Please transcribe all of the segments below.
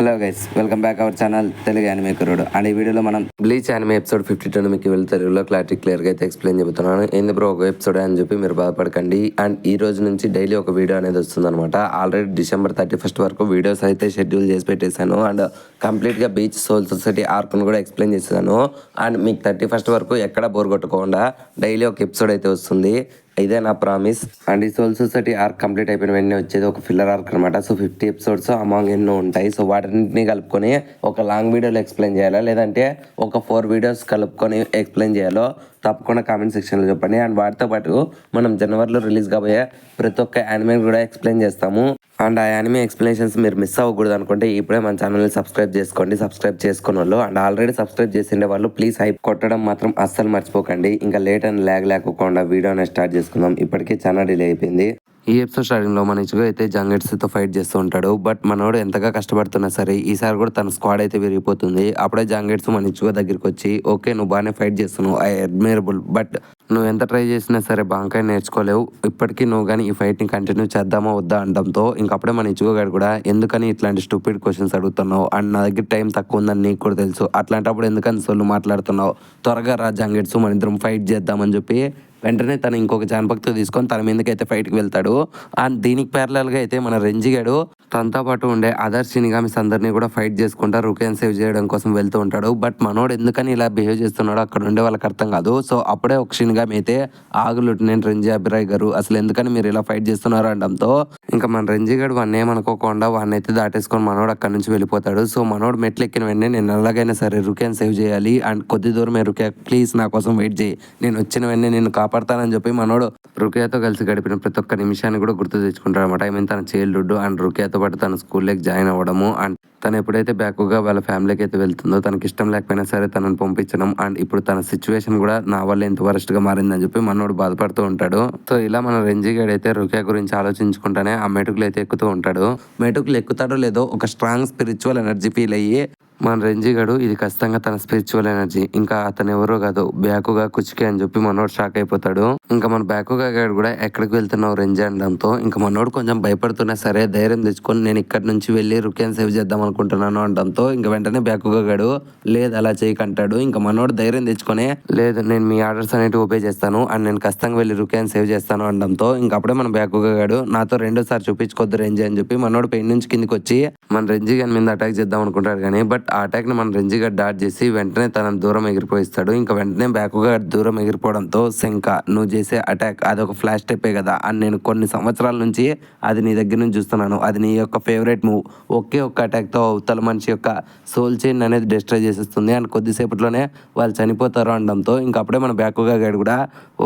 Hello guys, welcome back our channel Telugu anime కుర్రోడు. And ఈ వీడియోలో మనం బ్లీచ్ యానిమే ఎపిసోడ్ 52 మీకు వెళ్తే తెలుగులో క్లియర్గా అయితే ఎక్స్ప్లెయిన్ చెబుతున్నాను. ఏంది బ్రో ఒక ఎపిసోడ్ అని చెప్పి మీరు బాధపడకండి. అండ్ ఈ రోజు నుంచి డైలీ ఒక వీడియో అనేది వస్తుంది అనమాట. ఆల్రెడీ December 31st వరకు వీడియోస్ అయితే షెడ్యూల్ చేసి పెట్టేశాను. అండ్ కంప్లీట్గా బీచ్ సోల్ సొసైటీ ఆర్క్ను కూడా ఎక్స్ప్లెయిన్ చేశాను. అండ్ మీకు 31st వరకు ఎక్కడ బోర్ కొట్టుకోకుండా డైలీ ఒక ఎపిసోడ్ అయితే వస్తుంది. ఇదే నా ప్రామిస్. అండ్ ఈ సోల్ సొసైటీ ఆర్క్ కంప్లీట్ అయిపోయిన వెంటనే వచ్చేది ఒక ఫిల్లర్ ఆర్క్ అనమాట. సో 50 ఎపిసోడ్స్ అమాంగ్ ఎన్నో ఉంటాయి. సో వాటిని కలుపుకొని ఒక లాంగ్ వీడియోలో ఎక్స్ప్లెయిన్ చేయాలా, లేదంటే ఒక 4 వీడియోస్ కలుపుకొని ఎక్స్ప్లెయిన్ చేయాలో తప్పకుండా కామెంట్ సెక్షన్లో చెప్పండి. అండ్ వాటితో పాటు మనం జనవరిలో రిలీజ్ కాబోయే ప్రతి ఒక్క యానిమే కూడా ఎక్స్ప్లెయిన్ చేస్తాము. అండ్ ఆ యానిమే ఎక్స్ప్లెనేషన్స్ మీరు మిస్ అవ్వకూడదు అనుకుంటే ఇప్పుడే మన ఛానల్ని సబ్స్క్రైబ్ చేసుకోండి. సబ్స్క్రైబ్ చేసుకున్న వాళ్ళు అండ్ ఆల్రెడీ సబ్స్క్రైబ్ చేసిండే వాళ్ళు ప్లీజ్ హైప్ కొట్టడం మాత్రం అస్సలు మర్చిపోకండి. ఇంకా లేట్ అండ్ ల్యాగ్ లేకుండా వీడియో అనేది స్టార్ట్ చేసుకుందాం. ఇప్పటికే చాలా డిలే అయిపోయింది. ఈ ఎపిసోడ్ స్టార్టింగ్ లో మన ఇచుగో అయితే తో ఫైట్ చేస్తూ ఉంటాడు. బట్ మనోడు ఎంతగా కష్టపడుతున్నా సరే ఈసారి కూడా తన స్క్వాడ్ అయితే విరిగిపోతుంది. అప్పుడే జాంగెట్స్ మన ఇచుగో దగ్గరికి వచ్చి, ఓకే నువ్వు బాగానే ఫైట్ చేస్తున్నావు, ఐ అడ్మైరబుల్, బట్ నువ్వు ఎంత ట్రై చేసినా సరే బాంకాయ నేర్చుకోలేవు. ఇప్పటికీ నువ్వు కానీ ఈ ఫైట్ని కంటిన్యూ చేద్దామా వద్దా అనడంతో ఇంకప్పుడే మన ఇచుగో గారు కూడా ఎందుకని ఇట్లాంటి స్టూపిడ్ క్వశ్చన్స్ అడుగుతున్నావు అండ్ నా దగ్గర టైం తక్కువ ఉందని నీకు కూడా తెలుసు, అట్లాంటప్పుడు ఎందుకని సొల్లు మాట్లాడుతున్నావు, త్వరగా రా జాంగెట్స్ మన ఇద్దరం ఫైట్ చేద్దామని చెప్పి వెంటనే తను ఇంకొక జానపక్తో తీసుకొని తన మీదకైతే ఫైట్కి వెళ్తాడు. అండ్ దీనికి ప్యారలల్గా అయితే మన రెంజిగాడు తనతో పాటు ఉండే అదర్ షినిగామిస్ అందరినీ కూడా ఫైట్ చేసుకుంటా రుకేన్ సేవ్ చేయడం కోసం వెళ్తూ ఉంటాడు. బట్ మనోడు ఎందుకని ఇలా బిహేవ్ చేస్తున్నాడో అక్కడ ఉండే వాళ్ళకి అర్థం కాదు. సో అప్పుడే ఒక షినిగామి అయితే ఆగు లెఫ్టినెంట్ రెంజీ అభిరాయ్ గారు, అసలు ఎందుకని మీరు ఇలా ఫైట్ చేస్తున్నారు అనడంతో ఇంకా మన రెంజిగాడు వాడిని ఏమనుకోకుండా వాడిని అయితే దాటేసుకొని మనోడు అక్కడ నుంచి వెళ్ళిపోతాడు. సో మనోడు మెట్లు ఎక్కిన వెంటనే నేను ఎలాగైనా సరే రుకేన్ సేవ్ చేయాలి అండ్ కొద్ది దూరమే రుకే, ప్లీజ్ నా కోసం వెయిట్ చేయి, నేను వచ్చిన వెంటనే నేను కాపాడతానని చెప్పి మనోడు రుకియాతో కలిసి గడిపిన ప్రతి ఒక్క నిమిషాన్ని కూడా గుర్తు తెచ్చుకుంటాడు అనమాట. ఐ మీన్ తన చైల్డ్హుడ్ అండ్ రుకియాతో పాటు తన స్కూల్లోకి జాయిన్ అవ్వడము అండ్ తను ఎప్పుడైతే బ్యాక్గా వాళ్ళ ఫ్యామిలీకి అయితే వెళ్తుందో తనకి ఇష్టం లేకపోయినా సరే తనని పంపించడం అండ్ ఇప్పుడు తన సిచ్యువేషన్ కూడా నా వల్ల ఎంత వరస్ట్గా మారిందని చెప్పి మనోడు బాధపడుతూ ఉంటాడు. సో ఇలా మన రెంజిగాడు అయితే రుకియా గురించి ఆలోచించుకుంటానే ఆ మెటుకులు అయితే ఎక్కుతూ ఉంటాడు. మెటుకులు ఎక్కుతాడో లేదో ఒక స్ట్రాంగ్ స్పిరిచువల్ ఎనర్జీ ఫీల్ అయ్యి మన రెంజిగాడు ఇది ఖచ్చితంగా తన స్పిరిచువల్ ఎనర్జీ, ఇంకా అతను ఎవరో కాదు బ్యాకుగా కుచికే అని చెప్పి మనోడు షాక్ అయిపోతాడు. ఇంకా మన బ్యాకుగా గాడు కూడా ఎక్కడికి వెళ్తున్నావు రెంజి అనడంతో ఇంకా మనోడు కొంచెం భయపడుతున్నా సరే ధైర్యం తెచ్చుకొని నేను ఇక్కడ నుంచి వెళ్ళి రుకియాన్ సేవ్ చేద్దాం అనుకుంటున్నాను అనడంతో ఇంకా వెంటనే బ్యాకుగా గాడు లేదు అలా చేయకంటాడు. ఇంకా మనోడు ధైర్యం తెచ్చుకొని లేదు నేను మీ ఆర్డర్స్ అనేవి ఒబే చేస్తాను అండ్ నేను ఖచ్చితంగా వెళ్ళి రుకియాన్ సేవ్ చేస్తాను అనడంతో ఇంకా అప్పుడే మన బ్యాకుగా గాడు నాతో 2 సార్లు చూపించుకోద్దు రెంజి అని చెప్పి మనోడు పైన నుంచి కిందికి వచ్చి మన రెంజి గారి మీద అటాక్ చేద్దాం అనుకుంటాడు. కానీ బట్ ఆ అటాక్ ని మన రెంజిగా డాట్ చేసి వెంటనే తన దూరం ఎగిరిపోయిస్తాడు. ఇంకా వెంటనే బ్యాకుగా దూరం ఎగిరిపోవడంతో శంక నువ్వు చేసే అటాక్ అదొక ఫ్లాష్ టైపే కదా అని నేను కొన్ని సంవత్సరాల నుంచి అది నీ దగ్గర నుంచి చూస్తున్నాను, అది నీ యొక్క ఫేవరెట్ మూవ్, ఒకే ఒక్క అటాక్తో అవతల మనిషి యొక్క సోల్ చైన్ అనేది డిస్ట్రాయ్ చేసేస్తుంది అండ్ కొద్దిసేపట్లోనే వాళ్ళు చనిపోతారు అనడంతో ఇంకా అప్పుడే మన బ్యాకుగా గాడు కూడా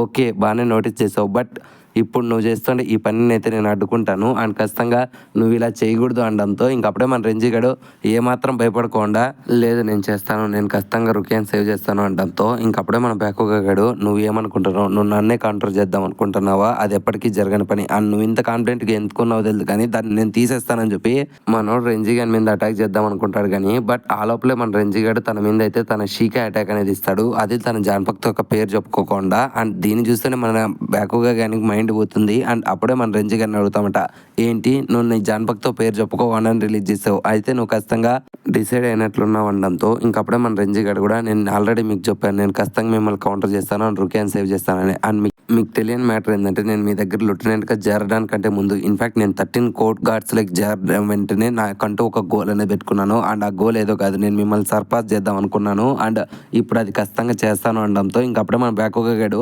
ఓకే బాగానే నోటీస్ చేసావు, బట్ ఇప్పుడు నువ్వు చేస్తుంటే ఈ పనిని అయితే నేను అడ్డుకుంటాను అండ్ ఖచ్చితంగా నువ్వు ఇలా చేయకూడదు అనడంతో ఇంకప్పుడే మన రెంజిగాడు ఏమాత్రం భయపడకుండా లేదు నేను చేస్తాను, నేను ఖచ్చితంగా రుకియాన్ సేవ్ చేస్తాను అనడంతో ఇంకప్పుడే మన బ్యాకుగా గాడు నువ్వు ఏమనుకుంటున్నావు, నువ్వు నన్నే కంట్రోల్ చేద్దాం అనుకుంటున్నావా, అది ఎప్పటికీ జరగని పని అండ్ నువ్వు ఇంత కాన్ఫిడెంట్గా ఎందుకున్నావు తెలుసు కానీ దాన్ని నేను తీసేస్తానని చెప్పి మనోడు రెంజిగాని మీద అటాక్ చేద్దాం అనుకుంటాడు. కానీ బట్ ఆ లోపలే మన రెంజిగాడు తన మీద అయితే తన షీకా అటాక్ అనేది ఇస్తాడు. అది తన జాన్పక్తో ఒక పేరు చెప్పుకోకుండా అండ్ దీన్ని చూస్తేనే మన బ్యాకుగా కానీ మైండ్ పోతుంది. అండ్ అప్పుడే మన రెంజి గారిని అడుగుతామట, ఏంటి నువ్వు నీ జాన్పక్తో పేరు చెప్పుకో అని రిలీజ్ చేసావు, అయితే నువ్వు ఖచ్చితంగా డిసైడ్ అయినట్లున్నావు అనడంతో ఇంకప్పుడే మన రెంజి గారు కూడా నేను ఆల్రెడీ మీకు చెప్పాను నేను ఖచ్చితంగా మిమ్మల్ని కౌంటర్ చేస్తాను అండ్ రుకియాన్ సేవ్ చేస్తానని. అండ్ మీకు తెలియని మ్యాటర్ ఏంటంటే నేను మీ దగ్గర లెఫ్టినెంట్గా చేరడానికంటే ముందు ఇన్ఫాక్ట్ నేను 13 కోర్ట్ గార్డ్స్ లైక్ చేరడం వెంటనే నాకంటూ ఒక గోల్ అనేది పెట్టుకున్నాను అండ్ ఆ గోల్ ఏదో కాదు నేను మిమ్మల్ని సర్పాస్ చేద్దాం అనుకున్నాను అండ్ ఇప్పుడు అది ఖచ్చితంగా చేస్తాను అనడంతో ఇంకప్పుడే మన బ్యాకుగా గాడు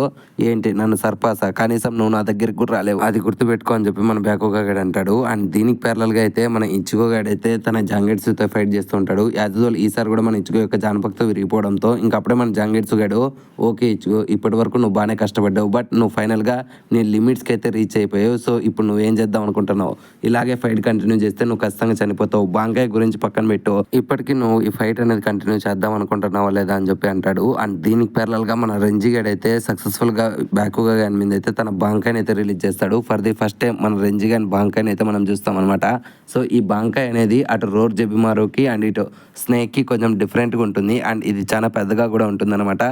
ఏంటి నన్ను సర్పాసా, కనీసం నువ్వు నా దగ్గరికి కూడా రాలేవు, అది గుర్తుపెట్టుకో అని చెప్పి మన బ్యాకుగా గాడు అంటాడు. అండ్ దీనికి ప్యారలల్గా అయితే మన ఇచ్చుగో గాడు అయితే తన జాంగెట్స్తో ఫైట్ చేస్తూ ఉంటాడు. యాజువల్ ఈసారి కూడా మన ఇచ్చుగో యొక్క జానపక్తో విరిగిపోవడంతో ఇంకప్పుడే మన జాంగెట్స్ గాడు ఓకే ఇచ్చుగో ఇప్పటి వరకు నువ్వు బాగానే కష్టపడ్డావు, బట్ నువ్వు ఫైనల్గా నీ లిమిట్స్కి అయితే రీచ్ అయిపోయావు, సో ఇప్పుడు నువ్వేం చేద్దాం అనుకుంటున్నావు, ఇలాగే ఫైట్ కంటిన్యూ చేస్తే నువ్వు ఖచ్చితంగా చనిపోతావు, బాంకాయ గురించి పక్కన పెట్టు, ఇప్పటికీ నువ్వు ఈ ఫైట్ అనేది కంటిన్యూ చేద్దాం అనుకుంటున్నావా లేదా అని చెప్పి అంటాడు. అండ్ దీనికి ప్యారలల్గా మన రెంజిగాడు అయితే సక్సెస్ఫుల్గా బ్యాకుగా గాని మీద అయితే తన బాంకాయని అయితే రిలీజ్ చేస్తాడు. ఫర్ ది ఫస్ట్ టైం మన రెంజిగాని బాంకాయని అయితే మనం చూస్తాం అనమాట. సో ఈ బాంకాయ అనేది అటు రోర్ జెబిమారుకి అండ్ ఇటు స్నేక్కి కొంచెం డిఫరెంట్గా ఉంటుంది అండ్ ఇది చాలా పెద్దగా కూడా ఉంటుంది అనమాట.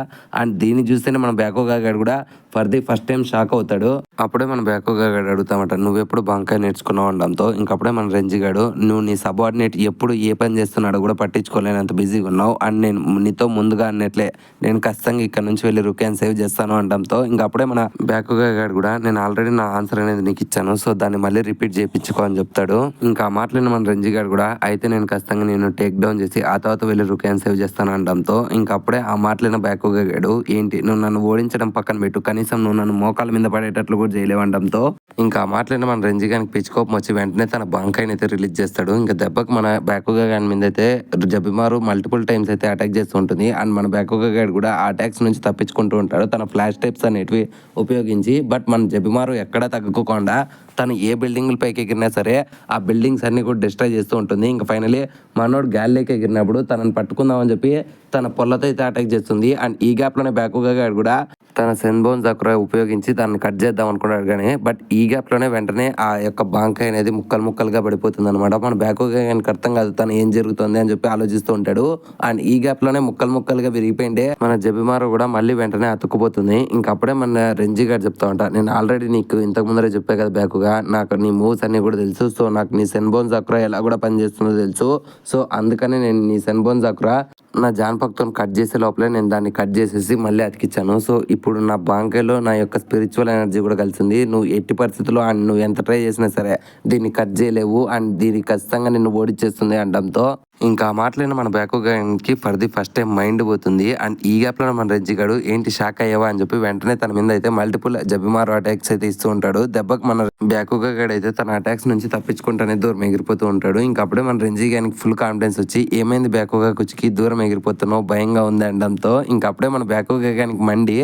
అండ్ దీన్ని చూస్తేనే మన బ్యాకుగా గాడు కూడా for the first time shock అవుతాడు. అప్పుడే మన బ్యాకుగా అడుగుతామట, నువ్వెప్పుడు బంకాయ నేర్చుకున్నావు అనడంతో ఇంకప్పుడే మన రెంజిగాడు, నువ్వు నీ సబార్డినేట్ ఎప్పుడు ఏ పని చేస్తున్నాడో కూడా పట్టించుకోలేనంత బిజీగా ఉన్నావు అండ్ నేను నీతో ముందుగా అన్నట్లే నేను ఖచ్చితంగా ఇక్కడ నుంచి వెళ్ళి రుక్యాన్ సేవ్ చేస్తాను అనడంతో ఇంకప్పుడే మన బ్యాకుగా గాడు కూడా, నేను ఆల్రెడీ నా ఆన్సర్ అనేది నీకు ఇచ్చాను, సో దాన్ని మళ్ళీ రిపీట్ చేయించుకో అని చెప్తాడు. ఇంకా మాట్లాడిన మన రెంజిగాడు కూడా, అయితే నేను ఖచ్చితంగా నేను టేక్ డౌన్ చేసి ఆ తర్వాత వెళ్ళి రుక్యాన్ సేవ్ చేస్తాను అనడంతో ఇంకప్పుడే ఆ మాట్లాడిన బ్యాకుగా గాడు, ఏంటి నువ్వు నన్ను ఓడించడం పక్కన పెట్టు, కనీసం నువ్వు నన్ను మోకాల మీద పడేటట్లు కూడా చేయలేవడంతో ఇంకా మాట్లాడిన మన రెంజిగానికి పిచ్చుకోపం వచ్చి వెంటనే తన బంకాయిని అయితే రిలీజ్ చేస్తాడు. ఇంకా దెబ్బకు మన బ్యాకుగా గాడి మీద అయితే జబిమారు మల్టిపుల్ టైమ్స్ అయితే అటాక్ చేస్తూ ఉంటుంది అండ్ మన బ్యాకుగా గాడు కూడా ఆ అటాక్స్ నుంచి తప్పించుకుంటూ ఉంటాడు తన ఫ్లాష్ టైప్స్ అనేటివి ఉపయోగించి. బట్ మన జబిమారు ఎక్కడా తగ్గకుండా తను ఏ బిల్డింగ్ పైకి ఎగిరినా సరే ఆ బిల్డింగ్స్ అన్ని కూడా డిస్ట్రాయ్ చేస్తూ ఉంటుంది. ఇంకా ఫైనలీ మనోడు గాలిలోకి ఎగిరినప్పుడు తనని పట్టుకుందామని చెప్పి తన పొల్లతో అయితే అటాక్ చేస్తుంది అండ్ ఈ గ్యాప్లోనే బ్యాకుగా గాడు కూడా తన సెన్బోన్ జక్రా ఉపయోగించి దాన్ని కట్ చేద్దాం అనుకున్నాడు కానీ బట్ ఈ గ్యాప్లోనే వెంటనే ఆ యొక్క బాంకాయ అనేది ముక్కలు ముక్కలుగా పడిపోతుంది అనమాట. మన బ్యాకుగా గానికి అర్థం కాదు తను ఏం జరుగుతుంది అని చెప్పి ఆలోచిస్తూ ఉంటాడు అండ్ ఈ గ్యాప్లోనే ముక్కలు ముక్కలుగా విరిగిపోయిండే మన జబిమారు కూడా మళ్ళీ వెంటనే అతుక్కుపోతుంది. ఇంకప్పుడే మన రెంజీ గారు చెప్తా ఉంటా, నేను ఆల్రెడీ నీకు ఇంతకు ముందరే చెప్పా కదా బ్యాకుగా, నాకు నీ మూవ్స్ అన్ని కూడా తెలుసు, సో నాకు నీ సెన్బోన్ జక్రా ఎలా కూడా పనిచేస్తుందో తెలుసు, సో అందుకనే నేను నీ సెన్బోన్ జక్రా నా జాన్పక్తో కట్ చేసే లోపలే నేను దాన్ని కట్ చేసేసి మళ్ళీ అతికిచ్చాను. సో ఇప్పుడు నా బాంకాయలో నా యొక్క స్పిరిచువల్ ఎనర్జీ కూడా కలిసింది. నువ్వు ఎట్టి పరిస్థితుల్లో అండ్ నువ్వు ఎంత ట్రై చేసినా సరే దీన్ని కట్ చేయలేవు అండ్ దీన్ని ఖచ్చితంగా నిన్ను ఓడిచ్చేస్తుంది అనడంతో ఇంకా మాట్లాడిన మన బ్యాకుగానికి for the first time mind పోతుంది అండ్ ఈ గ్యాప్లో మన రెజ్జిగాడు ఏంటి షాక్ అయ్యావా అని చెప్పి వెంటనే తన మీద అయితే మల్టిపుల్ జబిమారు అటాక్స్ అయితే ఇస్తూ ఉంటాడు. దెబ్బకు మన బ్యాకుగాడు అయితే తన అటాక్స్ నుంచి తప్పించుకుంటానే దూరం ఎగిరిపోతూ ఉంటాడు. ఇంకప్పుడే మన రెంజిగానికి ఫుల్ కాన్ఫిడెన్స్ వచ్చి, ఏమైంది బ్యాకుగా కుచికి దూరం ఎగిరిపోతున్నావు, భయంగా ఉంది అనడంతో ఇంకప్పుడే మన బ్యాకుగానికి మండి,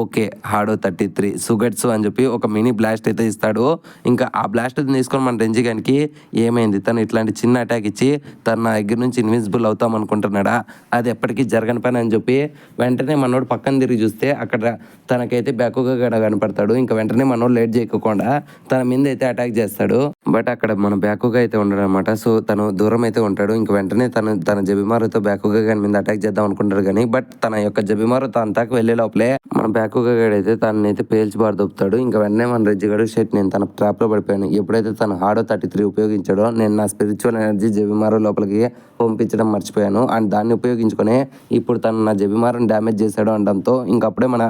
ఓకే హాడో 33 సుగట్స్ అని చెప్పి ఒక మినీ బ్లాస్ట్ అయితే ఇస్తాడు. ఇంకా ఆ బ్లాస్ట్ తీసుకొని మన రెంజిగానికి ఏమైంది, తను ఇట్లాంటి చిన్న అటాక్ ఇచ్చి తన నా దగ్గర నుంచి ఇన్విజిబుల్ అవుతాం అనుకుంటున్నాడా, అది ఎప్పటికీ జరగని పని అని చెప్పి వెంటనే మనోడు పక్కన తిరిగి చూస్తే అక్కడ తనకైతే బ్యాకుగా కనపడతాడు. ఇంకా వెంటనే మనోడు లేట్ చేయకుండా తన మీద అయితే అటాక్ చేస్తాడు. బట్ అక్కడ మన బ్యాకుగా అయితే ఉండడు అనమాట. సో తను దూరం అయితే ఉంటాడు. ఇంక వెంటనే తన జబిమారుతో బ్యాకుగా గాని మీద అటాక్ చేద్దాం అనుకుంటాడు కానీ బట్ తన యొక్క జబిమారు అంతాకు వెళ్ళే లోపలే మన బ్యాకుగా అయితే తనని అయితే పేల్చి బారదొప్పుతాడు. ఇంకా వెంటనే మన రెజ్జిగాడు షెట్ నేను తన ట్రాప్ లో పడిపోయాను, ఎప్పుడైతే తన హాడో 33 ఉపయోగించాడో నేను నా స్పిరిచువల్ ఎనర్జీ జబిమారు లోపలికి పంపించడం మర్చిపోయాను అండ్ దాన్ని ఉపయోగించుకునే ఇప్పుడు తను నా జబిమారుని డ్యామేజ్ చేశాడు అనడంతో ఇంకప్పుడే మన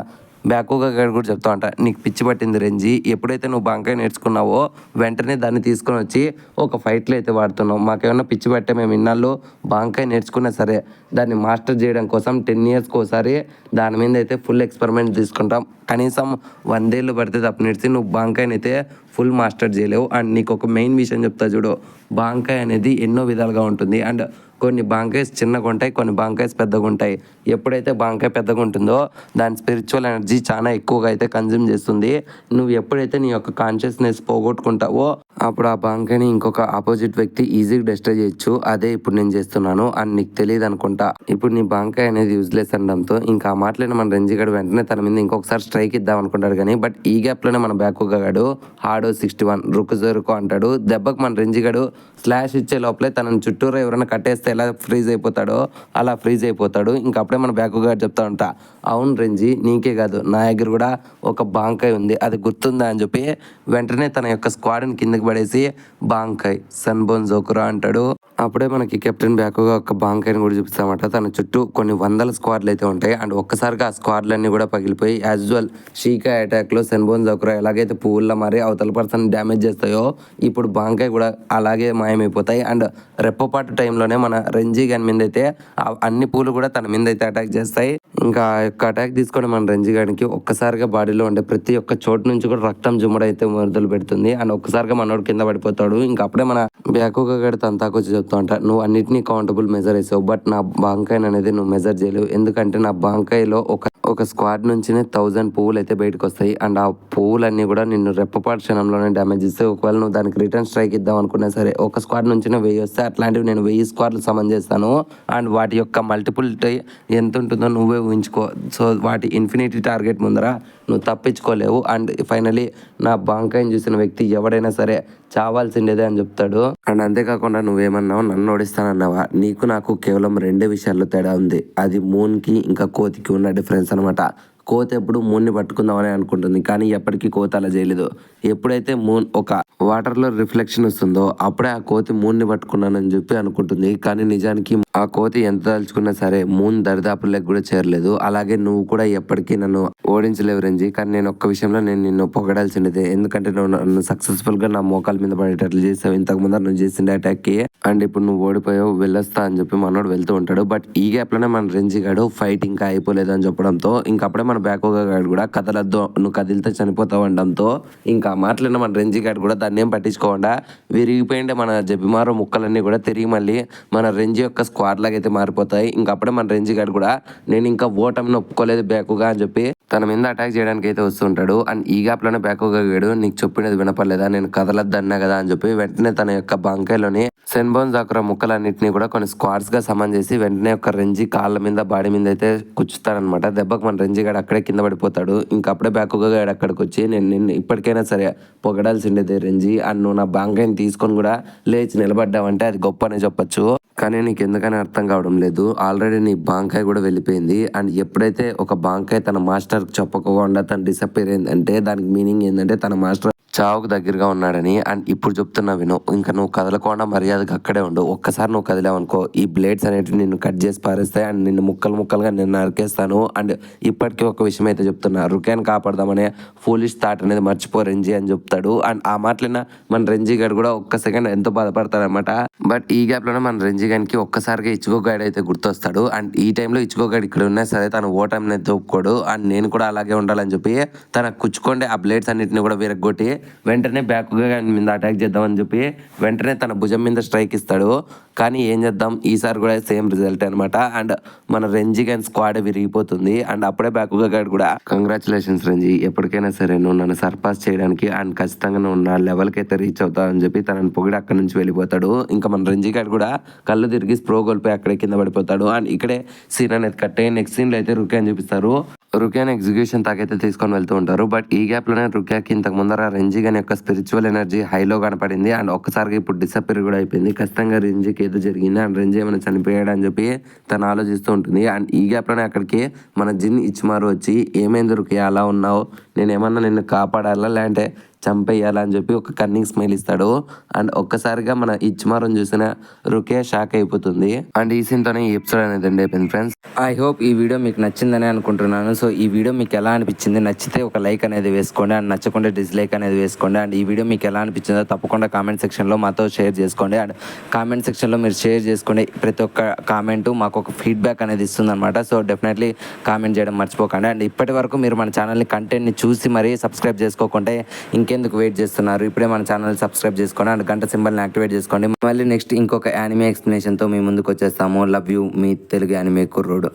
బ్యాకుగా కూడా చెప్తా అంట, నీకు పిచ్చి పట్టింది రెంజి, ఎప్పుడైతే నువ్వు బంకాయ నేర్చుకున్నావో వెంటనే దాన్ని తీసుకొని వచ్చి ఒక ఫైట్లో అయితే వాడుతున్నావు, మాకేమన్నా పిచ్చి పట్టే మేము ఇన్నాళ్ళు బంకాయ నేర్చుకున్నా సరే దాన్ని మాస్టర్ చేయడం కోసం 10 yearsకి ఒకసారి దాని మీద అయితే ఫుల్ ఎక్స్పెరిమెంట్ తీసుకుంటాం, కనీసం 100 ఏళ్ళు పడితే తప్పనిడిచి నువ్వు బంకాయని అయితే ఫుల్ మాస్టర్ చేయలేవు. అండ్ నీకు ఒక మెయిన్ విషయం చెప్తా చూడు, బంకాయ అనేది ఎన్నో విధాలుగా ఉంటుంది అండ్ కొన్ని బాంకాయస్ చిన్నగా ఉంటాయి, కొన్ని బాంకాయస్ పెద్దగా ఉంటాయి. ఎప్పుడైతే బాంకాయ పెద్దగా ఉంటుందో దాని స్పిరిచువల్ ఎనర్జీ చాలా ఎక్కువగా అయితే కన్జ్యూమ్ చేస్తుంది. నువ్వు ఎప్పుడైతే నీ యొక్క కాన్షియస్నెస్ పోగొట్టుకుంటావో అప్పుడు ఆ బాంకాయని ఇంకొక ఆపోజిట్ వ్యక్తి ఈజీగా డిస్ట్రాయ్ చేయొచ్చు. అదే ఇప్పుడు నేను చేస్తున్నాను అని నీకు తెలియదు అనుకుంటా. ఇప్పుడు నీ బాంకాయ అనేది యూజ్లెస్ అనడంతో ఇంకా మాట్లాడిన మన రెంజిగాడు వెంటనే తన మీద ఇంకొకసారి స్ట్రైక్ ఇద్దాం అనుకుంటాడు కానీ బట్ ఈ గ్యాప్లోనే మన బ్యాకుగాడు హాడో 61 రుకు అంటాడు. దెబ్బకు మన రెంజిగాడు స్లాష్ ఇచ్చే లోపలే తనని చుట్టూరా ఎవరైనా కట్టేస్తే ఎలా ఫ్రీజ్ అయిపోతాడో అలా ఫ్రీజ్ అయిపోతాడు. ఇంకప్పుడే మన బ్యాకుగా చెప్తా ఉంటా, అవును రెంజి నీకే కాదు నా దగ్గర కూడా ఒక బాంకాయ ఉంది, అది గుర్తుందా అని చెప్పి వెంటనే తన యొక్క స్క్వాడ్ని కిందకి పడేసి బాంకాయ్ సన్బోన్ జోకురా అంటాడు. అప్పుడే మనకి కెప్టెన్ బ్యాకుగా ఒక బాంకాయని కూడా చూపిస్తామట. తన చుట్టూ కొన్ని 100 స్క్వాడ్లు అయితే ఉంటాయి అండ్ ఒక్కసారిగా ఆ స్క్వాడ్లన్నీ కూడా పగిలిపోయి యాజువల్ షీకా అటాక్లో సెన్బోన్ జోకురా ఎలాగైతే పువ్వుల్లో మరి అవతల పర్సన్ డ్యామేజ్ చేస్తాయో ఇప్పుడు బాంకాయ కూడా అలాగే మాయమైపోతాయి అండ్ రెప్పపాటు టైంలోనే మన రెంజీ గాని మీద అయితే అన్ని పూలు కూడా తన మీద అయితే అటాక్ చేస్తాయి. ఇంకా ఆ యొక్క అటాక్ తీసుకొని మన రెంజీ గారికి ఒక్కసారిగా బాడీలో ఉండే ప్రతి ఒక్క చోటు నుంచి కూడా రక్తం జుమ్మడ అయితే మొదలు పెడుతుంది అండ్ ఒక్కసారిగా మనోడు కింద పడిపోతాడు. ఇంకా అప్పుడే మన బ్యాకుగా గడి తనతాకు వచ్చి చెప్తా ఉంటా, నువ్వు అన్నిటినీ కౌంటబుల్ మెజర్ వేసావు బట్ నా బాంకాయన్ అనేది నువ్వు మెజర్ చేయలేవు, ఎందుకంటే నా బాంకాయలో ఒక స్క్వాడ్ నుంచినే 1000 పువ్వులు అయితే బయటకు వస్తాయి అండ్ ఆ పువ్వులన్నీ కూడా నిన్ను రెప్పపాటు క్షణంలోనే డ్యామేజ్ ఇస్తాయి. ఒకవేళ నువ్వు దానికి రిటర్న్ స్ట్రైక్ ఇద్దాం అనుకున్నా సరే ఒక స్క్వాడ్ నుంచినే 1000 వస్తే అట్లాంటివి నేను 1000 స్క్వాడ్లు సమన్ చేస్తాను అండ్ వాటి యొక్క మల్టిపుల్టీ ఎంత ఉంటుందో నువ్వే ఊహించుకో. సో వాటి ఇన్ఫినిటీ టార్గెట్ ముందర నువ్వు తప్పించుకోలేవు అండ్ ఫైనలీ నా బాంకాయని చూసిన వ్యక్తి ఎవడైనా సరే చావాల్సిండేదే అని చెప్తాడు. అండ్ అంతేకాకుండా నువ్వేమన్నావు నన్ను ఓడిస్తానన్నావా, నీకు నాకు కేవలం 2 విషయాల్లో తేడా ఉంది, అది మూన్కి ఇంకా కోతికి ఉన్న డిఫరెన్స్ అనమాట. కోతి ఎప్పుడు మూన్ ని పట్టుకుందామని అనుకుంటుంది, కానీ ఎప్పటికీ కోతి అలా చేయలేదు. ఎప్పుడైతే మూన్ ఒక వాటర్ లో రిఫ్లెక్షన్ వస్తుందో అప్పుడే ఆ కోతి మూన్ ని పట్టుకున్నానని చెప్పి అనుకుంటుంది. కానీ నిజానికి ఆ కోతి ఎంత తలుచుకున్నా సరే మూన్ దరిదాపులకు కూడా చేరలేదు. అలాగే నువ్వు కూడా ఎప్పటికీ నన్ను ఓడించలేవు రంజీ. కానీ నేను ఒక్క విషయంలో నేను నిన్ను పొగడాల్సిందే, ఎందుకంటే నువ్వు నన్ను సక్సెస్ఫుల్ గా నా మోకాల మీద పడేటట్లు చేసావు. ఇంతకు ముందర నువ్వు చేసిన అటాక్ కి అండ్ ఇప్పుడు నువ్వు ఓడిపోయావు, వెళ్ళొస్తా అని చెప్పి మనోడు వెళ్తూ ఉంటాడు. బట్ ఈ గ్యాప్ లోనే మన రంజీ గాడు ఫైట్ ఇంకా అయిపోలేదు అని చెప్పడంతో ఇంకా అప్పుడే మన బ్యాకోగా గాడు కూడా కదలద్దు, నువ్వు కదిలితే చనిపోతావు అనడంతో ఇంకా మాట్లాడిన మన రంజీ గాడు కూడా దాన్ని ఏం పట్టించుకోకుండా విరిగిపోయిండే మన జబిమారో ముక్కలన్నీ కూడా తిరిగి మళ్ళీ మన రంజీ యొక్క స్క్వాడ్ లాగా అయితే మారిపోతాయి. ఇంకా అప్పుడే మన రంజీ గాడు కూడా నేను ఇంకా ఓటమిని ఒప్పుకోలేదు బ్యాకుగా అని చెప్పి తన మీద అటాక్ చేయడానికి అయితే వస్తుంటాడు. అండ్ ఈ గ్యాప్ లోనే బ్యాకోగా గాడు నీకు చెప్పినది వినపడలేదా, నేను కదలద్దు అన్నా కదా అని చెప్పి వెంటనే తన యొక్క బంకాయలోని సెన్బోన్ జాకురా ముక్కలన్నింటినీ కూడా కొన్ని స్క్వాడ్స్ గా సమాన్ చేసి వెంటనే ఒక రంజీ కాళ్ళ మీద బాడీ మీద అయితే కూర్చుతాడనమాట. దెబ్బకు మన రంజీ గాడు అక్కడే కింద పడిపోతాడు. ఇంకా అప్పుడే బ్యాకోగా గాడు అక్కడికి వచ్చి నేను నిన్ను ఇప్పటికైనా సరే పొగడాల్సిండేదే రంజీ, అండ్ నువ్వు నా బంకాయని తీసుకొని కూడా లేచి నిలబడ్డావంటే అది గొప్ప అనే చెప్పొచ్చు. కానీ నీకు ఎందుకని అర్థం కావడం లేదు, ఆల్రెడీ నీ బాంకాయ కూడా వెళ్ళిపోయింది. అండ్ ఎప్పుడైతే ఒక బాంకాయ తన మాస్టర్ చెప్పకుండా తను డిసప్పేర్ అయిందంటే దానికి మీనింగ్ ఏంటంటే తన మాస్టర్ చావుకు దగ్గరగా ఉన్నాడని. అండ్ ఇప్పుడు చెప్తున్నా విను, ఇంకా నువ్వు కదలకుండా మర్యాదగా అక్కడే ఉండు. ఒక్కసారి నువ్వు కదిలావనుకో ఈ బ్లేడ్స్ అనేటివి నిన్ను కట్ చేసి పారేస్తాయి అండ్ నిన్ను ముక్కలు ముక్కలుగా నిన్ను నరికేస్తాను. అండ్ ఇప్పటికీ ఒక విషయం అయితే చెప్తున్నా, రుకాన్ కాపాడదామనే ఫూలిష్ థాట్ అనేది మర్చిపో రంజీ అని చెప్తాడు. అండ్ ఆ మాటలైనా మన రంజీ గారు కూడా ఒక్క సెకండ్ ఎంతో బాధపడతాడు అనమాట. బట్ ఈ గ్యాప్ లోనే మన రంజీ గారికి ఒక్కసారిగా ఇచ్చుకో గైడ్ అయితే గుర్తొస్తాడు. అండ్ ఈ టైంలో ఇచ్చుకో గైడ్ ఇక్కడ ఉన్నా సరే తను ఓటమిని అయితే ఒప్పుకోడు. అండ్ నేను కూడా అలాగే ఉండాలని చెప్పి తన కుచ్చుకోండి ఆ బ్లేడ్స్ అన్నిటిని కూడా విరగొట్టి వెంటనే బ్యాక్గా మీద అటాక్ చేద్దామని చెప్పి వెంటనే తన భుజం మీద స్ట్రైక్ ఇస్తాడు. కానీ ఏం చేద్దాం, ఈసారి కూడా సేమ్ రిజల్ట్ అనమాట. అండ్ మన రంజీ గారి స్క్వాడ్ విరిగిపోతుంది. అండ్ అప్పుడే బ్యాక్గా గాడు కూడా కంగ్రాచులేషన్స్ రంజీ, ఎప్పటికైనా సరే నువ్వు నన్ను సర్పాస్ చేయడానికి అండ్ ఖచ్చితంగా నువ్వు నా లెవెల్కి అయితే రీచ్ అవుతావు అని చెప్పి తనని పొగిడి అక్కడి నుంచి వెళ్ళిపోతాడు. ఇంకా మన రంజీ గారు కూడా కళ్ళు తిరిగి స్ప్రో కోల్పోయి అక్కడే కింద పడిపోతాడు. అండ్ ఇక్కడే సీన్ అనేది కట్ అయ్యి నెక్స్ట్ సీన్లో అయితే రుకాన్ చూపిస్తారు. రుకాన్ ఎగ్జిక్యూషన్ తాకైతే తీసుకొని వెళ్తూ ఉంటారు. బట్ ఈ గ్యాప్ లోనే రుకాకి ఇంతకు ముందర రంజీ గాని యొక్క స్పిరిచువల్ ఎనర్జీ హైలో కనపడింది. అండ్ ఒక్కసారిగా ఇప్పుడు డిసప్పేర్ కూడా అయిపోయింది. ఖచ్చితంగా రంజీకి ఏదో జరిగింది అండ్ రంజీ ఏమైనా చనిపోయాడు అని చెప్పి తను ఆలోచిస్తూ ఉంటుంది. అండ్ ఈ గ్యాప్ లోనే అక్కడికి మన జిన్ ఇచ్మారు వచ్చి ఏమైంది రుకే అలా ఉన్నావు, నేను ఏమన్నా నిన్ను కాపాడాలా లేదంటే చంపేయాలా అని చెప్పి ఒక కన్నింగ్ స్మైల్ ఇస్తాడు. అండ్ ఒక్కసారిగా మన ఇచ్మారుని చూసిన రుకే షాక్ అయిపోతుంది. అండ్ ఈ సీన్ తోనే ఈ ఎపిసోడ్ అనేది ఎండ్ అయిపోయింది ఫ్రెండ్స్. ఐ హోప్ ఈ వీడియో మీకు నచ్చిందని అనుకుంటున్నాను. సో ఈ వీడియో మీకు ఎలా అనిపించింది, నచ్చితే ఒక లైక్ అనేది వేసుకోండి అండ్ నచ్చకుండా డిస్లైక్ అనేది వేసుకోండి. అండ్ ఈ వీడియో మీకు ఎలా అనిపించిందో తప్పకుండా కామెంట్ సెక్షన్లో మాతో షేర్ చేసుకోండి. అండ్ కామెంట్ సెక్షన్లో మీరు షేర్ చేసుకోండి, ప్రతి ఒక్క కామెంట్ మాకు ఒక ఫీడ్బ్యాక్ అనేది ఇస్తుంది అనమాట. సో డెఫినెట్లీ కామెంట్ చేయడం మర్చిపోకండి. అండ్ ఇప్పటి వరకు మీరు మన ఛానల్ని కంటెంట్ని చూసి మరీ సబ్స్క్రైబ్ చేసుకోకుంటే ఇంకెందుకు వెయిట్ చేస్తున్నారు, ఇప్పుడే మన ఛానల్ సబ్స్క్రైబ్ చేసుకోండి అండ్ గంట సింబల్ని యాక్టివేట్ చేసుకోండి. మళ్ళీ నెక్స్ట్ ఇంకొక యానిమే ఎక్స్ప్లెనేషన్తో మీ ముందుకు వచ్చేస్తాము. Love you, me Telugu anime కుర్రోడు.